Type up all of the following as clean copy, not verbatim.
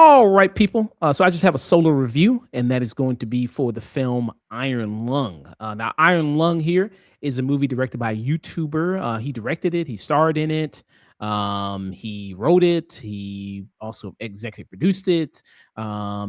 All right, people. So I just have a solo review, and that is going to be for the film Iron Lung. Now, Iron Lung here is a movie directed by a YouTuber. He directed it. He starred in it. He wrote it. He also executive produced it.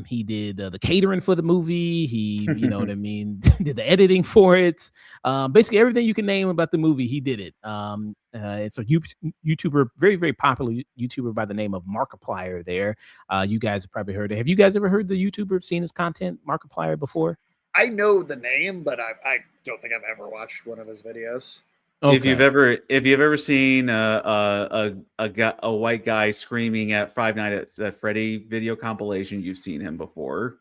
He did the catering for the movie. He, you know what I mean, did the editing for it. Basically, everything you can name about the movie, he did it. It's a YouTuber, very, very popular YouTuber by the name of Markiplier there. You guys have probably heard it. Have you guys ever heard the YouTuber, seen his content, Markiplier, before? I know the name, but I don't think I've ever watched one of his videos. Okay. If you've ever seen a white guy screaming at Five Nights at Freddy video compilation, you've seen him before.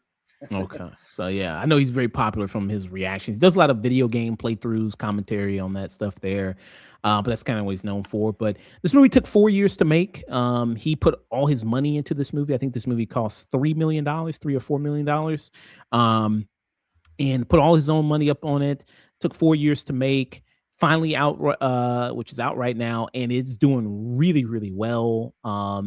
Okay. So yeah, I know he's very popular from his reactions. He does a lot of video game playthroughs, commentary on that stuff there. But that's kind of what he's known for. But this movie took 4 years to make. He put all his money into this movie. I think this movie cost $3 million, $3 or $4 million. And put all his own money up on it. Took 4 years to make. Finally out, which is out right now, and it's doing really, really well.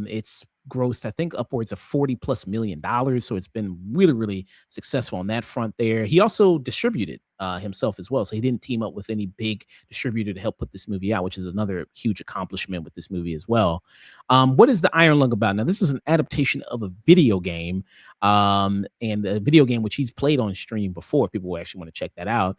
It's grossed, I think, upwards of $40+ million. So it's been really, really successful on that front there. He also distributed himself as well. So he didn't team up with any big distributor to help put this movie out, which is another huge accomplishment with this movie as well. What is the Iron Lung about? Now, this is an adaptation of a video game, and a video game which he's played on stream before. If people actually want to check that out.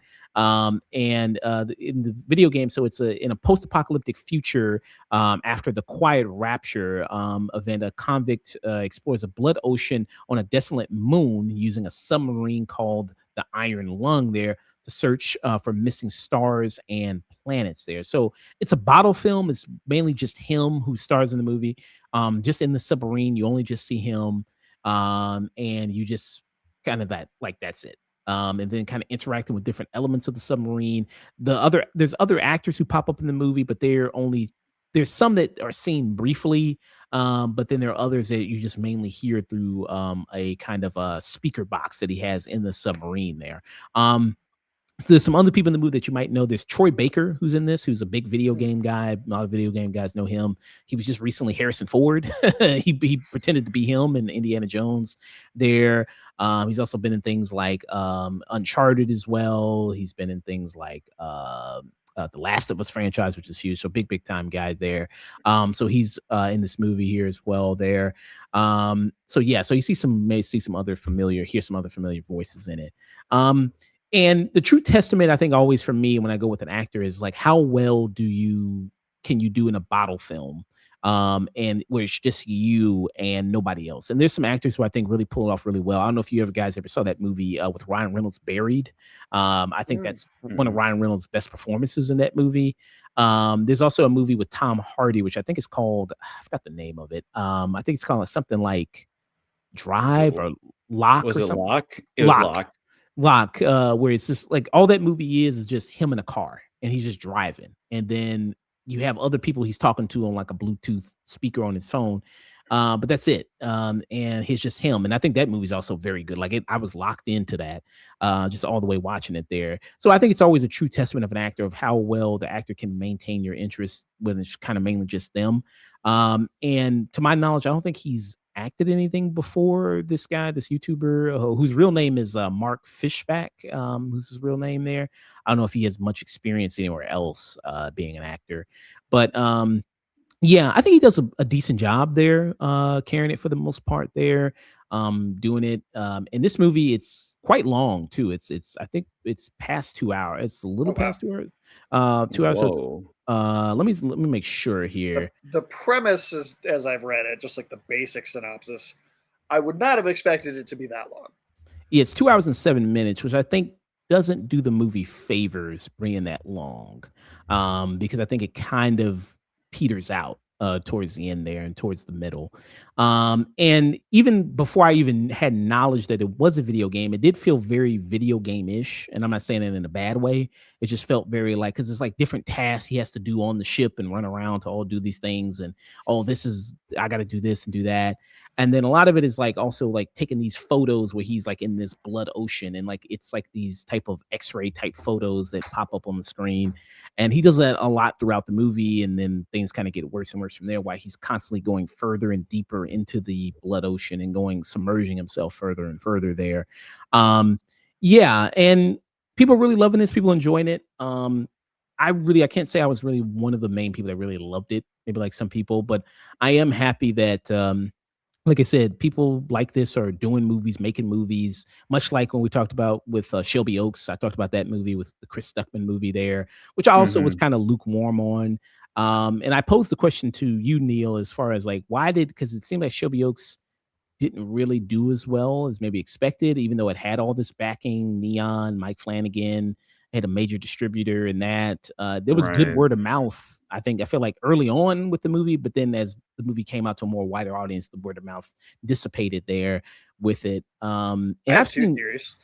In the video game, so it's in a post-apocalyptic future after the Quiet Rapture event. A convict explores a blood ocean on a desolate moon using a submarine called the Iron Lung there to search for missing stars and planets there. So it's a bottle film. It's mainly just him who stars in the movie. Just in the submarine, you only just see him, and you just kind of that's it. And then kind of interacting with different elements of the submarine. There's other actors who pop up in the movie, but there's some that are seen briefly, but then there are others that you just mainly hear through a kind of a speaker box that he has in the submarine there. So there's some other people in the movie that you might know. There's Troy Baker, who's in this, who's a big video game guy. A lot of video game guys know him. He was just recently Harrison Ford. he pretended to be him in Indiana Jones there. He's also been in things like Uncharted as well. He's been in things like the Last of Us franchise, which is huge. So big time guy there. So he's in this movie here as well there. So you see some other familiar voices in it. And the true testament, I think, always for me when I go with an actor is like, how well can you do in a bottle film? And where it's just you and nobody else. And there's some actors who I think really pull it off really well. I don't know if you guys ever saw that movie with Ryan Reynolds, Buried. I think that's one of Ryan Reynolds' best performances in that movie. There's also a movie with Tom Hardy, which I think is called, I forgot the name of it. I think it's called something like Drive or Lock. Was or it something. Lock? It was Lock, where it's just like all that movie is just him in a car and he's just driving. And then you have other people he's talking to on like a Bluetooth speaker on his phone. But that's it. And it's just him. And I think that movie's also very good. I was locked into that, just all the way watching it there. So I think it's always a true testament of an actor of how well the actor can maintain your interest when it's kind of mainly just them. And to my knowledge, I don't think he's acted anything before. This YouTuber whose real name is Mark Fishback, who's his real name there. I don't know if he has much experience anywhere else being an actor, but yeah, I think he does a decent job there, carrying it for the most part there, doing it. In this movie, it's quite long too. I think it's past 2 hours. It's a little past 2 hours. 2 hours. So let me make sure here. The premise is, as I've read it, just like the basic synopsis, I would not have expected it to be that long. Yeah, it's 2 hours and 7 minutes, which I think doesn't do the movie favors bringing that long, because I think it kind of peters out towards the end there and towards the middle. And even before I even had knowledge that it was a video game, it did feel very video game-ish. And I'm not saying it in a bad way. It just felt very like, because it's like different tasks he has to do on the ship and run around to all do these things, and oh, this is I got to do this and do that. And then a lot of it is like also like taking these photos where he's like in this blood ocean, and like it's like these type of X-ray type photos that pop up on the screen, and he does that a lot throughout the movie, and then things kind of get worse and worse from there, why he's constantly going further and deeper into the blood ocean and going submerging himself further and further there. um yeah, and people really loving this, people enjoying it. I can't say I was really one of the main people that really loved it, maybe like some people, but I am happy that like I said, people like this are doing movies, making movies, much like when we talked about with Shelby Oaks. I talked about that movie with the Chris Stuckman movie there, which I also was Hmm. kind of lukewarm on. And I posed the question to you, Neil, as far as like, because it seemed like Shelby Oaks didn't really do as well as maybe expected, even though it had all this backing, Neon, Mike Flanagan, had a major distributor in that. There was good Right. word of mouth. I feel like early on with the movie, but then as the movie came out to a more wider audience, the word of mouth dissipated there with it. I And have I've two seen theories.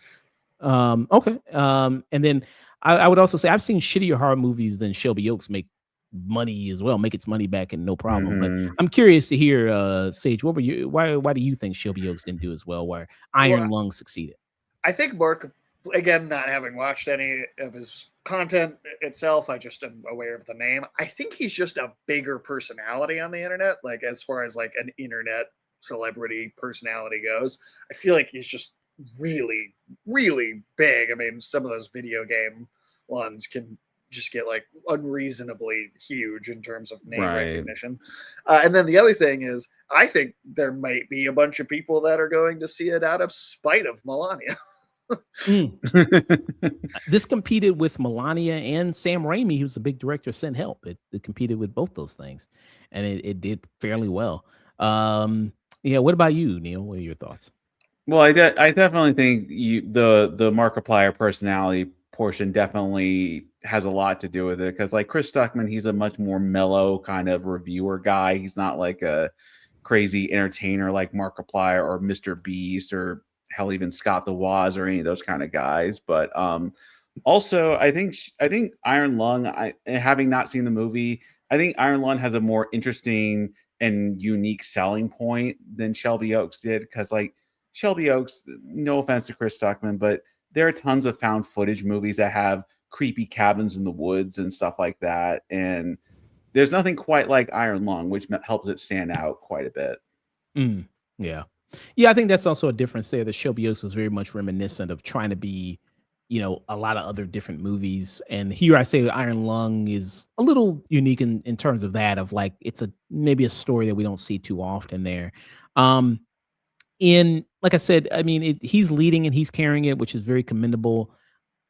okay. And then I would also say I've seen shittier horror movies than Shelby Oaks make money as well, make its money back and no problem. But Hmm. I'm curious to hear, Sage, what were you why do you think Shelby Oaks didn't do as well where Well, Iron Lung succeeded? I think Mark, again, not having watched any of his content itself, I just am aware of the name. I think he's just a bigger personality on the internet, like as far as like an internet celebrity personality goes. I feel like he's just really, really big. I mean, some of those video game ones can just get like unreasonably huge in terms of name Right. recognition. And then the other thing is, I think there might be a bunch of people that are going to see it out of spite of Melania. Mm. This competed with Melania and Sam Raimi, who's a big director, Sent Help. It competed with both those things, and it did fairly well. Yeah, what about you, Neil? What are your thoughts? Well, I definitely think the Markiplier personality portion definitely has a lot to do with it because, like Chris Stuckman, he's a much more mellow kind of reviewer guy. He's not like a crazy entertainer like Markiplier or Mr. Beast or hell even Scott the Woz or any of those kind of guys. But also, I think Iron Lung. Having not seen the movie, I think Iron Lung has a more interesting and unique selling point than Shelby Oaks did because like Shelby Oaks, no offense to Chris Stuckman, but there are tons of found footage movies that have creepy cabins in the woods and stuff like that. And there's nothing quite like Iron Lung, which helps it stand out quite a bit. Mm, yeah. Yeah, I think that's also a difference there. The Shelby Oaks was very much reminiscent of trying to be, a lot of other different movies. And here I say Iron Lung is a little unique in terms of that, of like it's maybe a story that we don't see too often there. Um, in like I said, I mean, he's leading and he's carrying it, which is very commendable.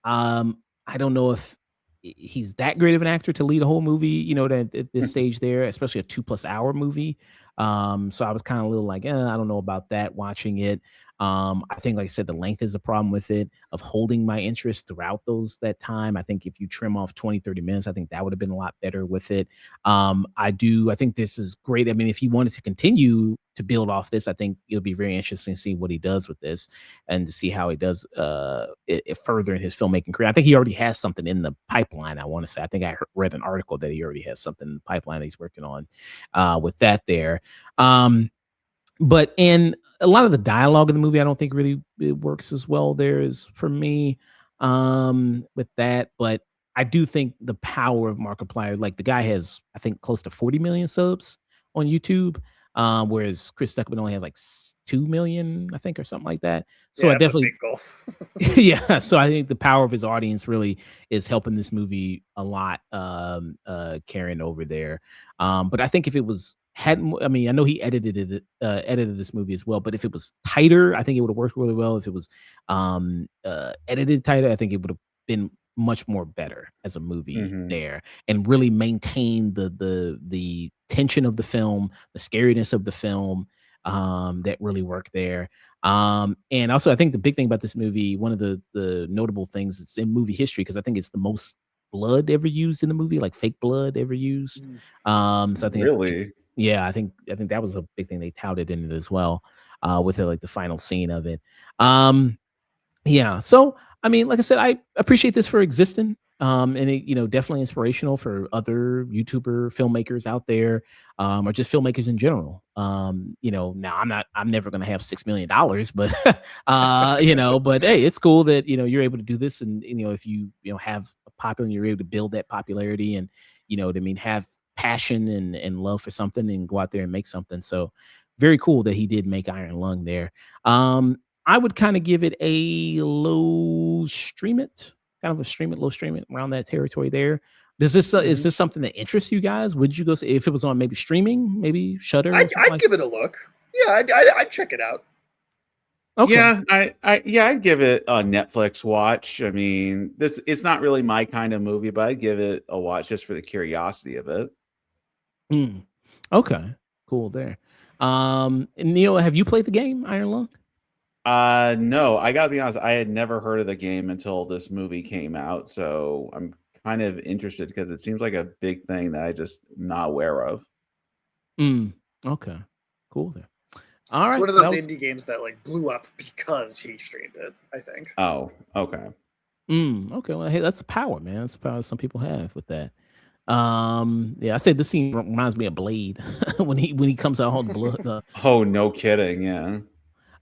I don't know if he's that great of an actor to lead a whole movie, at this stage there, especially a 2+ hour movie. So I was kind of a little like, I don't know about that watching it. I think, like I said, the length is a problem with it of holding my interest throughout that time. I think if you trim off 20, 30 minutes, I think that would have been a lot better with it. I think this is great. I mean, if he wanted to continue to build off this, I think it'll be very interesting to see what he does with this and to see how he does it further in his filmmaking career. I think he already has something in the pipeline. I want to say. I think I read an article that he already has something in the pipeline that he's working on with that there. But in a lot of the dialogue in the movie, I don't think really it works as well there as for me with that. But I do think the power of Markiplier, like the guy has, I think, close to 40 million subs on YouTube, whereas Chris Stuckman only has like 2 million, I think, or something like that. So I Yeah, it's a definitely, big gulf. yeah, so I think the power of his audience really is helping this movie a lot, carrying over there. But I think if it was had mo I mean, I know he edited this movie as well, but if it was tighter, I think it would've worked really well. If it was, edited tighter, I think it would've been much more better as a movie Hmm. there and really maintain the tension of the film, the scariness of the film, that really worked there. And also, I think the big thing about this movie, one of the notable things, it's in movie history because I think it's the most blood ever used in the movie, like fake blood ever used. Mm. So I think it's a big, Really? yeah, I think that was a big thing they touted in it as well, with it, like the final scene of it. Um, yeah. So I mean, like I said, I appreciate this for existing. And it, definitely inspirational for other YouTuber filmmakers out there, or just filmmakers in general. Now I'm never going to have $6 million, but but hey, it's cool that you're able to do this, and if you have a popular, you're able to build that popularity, and have passion and love for something, and go out there and make something. So very cool that he did make Iron Lung there. I would kind of give it a low stream it, kind of a stream it, low stream it around that territory there. Does this is Mhm. this something that interests you guys? Would you go see if it was on maybe streaming, maybe Shutter or something I'd like give it a look. Yeah, I'd check it out. that? Okay. Yeah, I'd give it a Netflix watch. I mean, this it's not really my kind of movie, but I'd give it a watch just for the curiosity of it. Mm. Okay. Cool there. And Neil, have you played the game Iron Lung? No, I gotta be honest, I had never heard of the game until this movie came out, so I'm kind of interested because it seems like a big thing that I just not aware of. Mm. Okay. Cool there. All It's one right. of So that those was indie games that like blew up because he streamed it, I think. Oh, okay. okay. Well, hey, that's power, man. That's the power some people have with that. Yeah, I said this scene reminds me of Blade when he comes out all the blood. Oh, no kidding, yeah.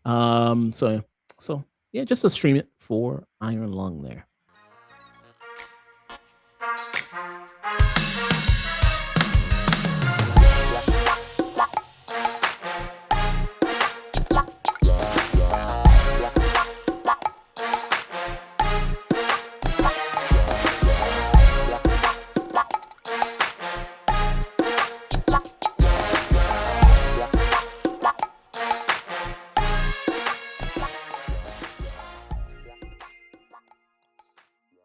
Um, so so yeah, just to stream it for Iron Lung there.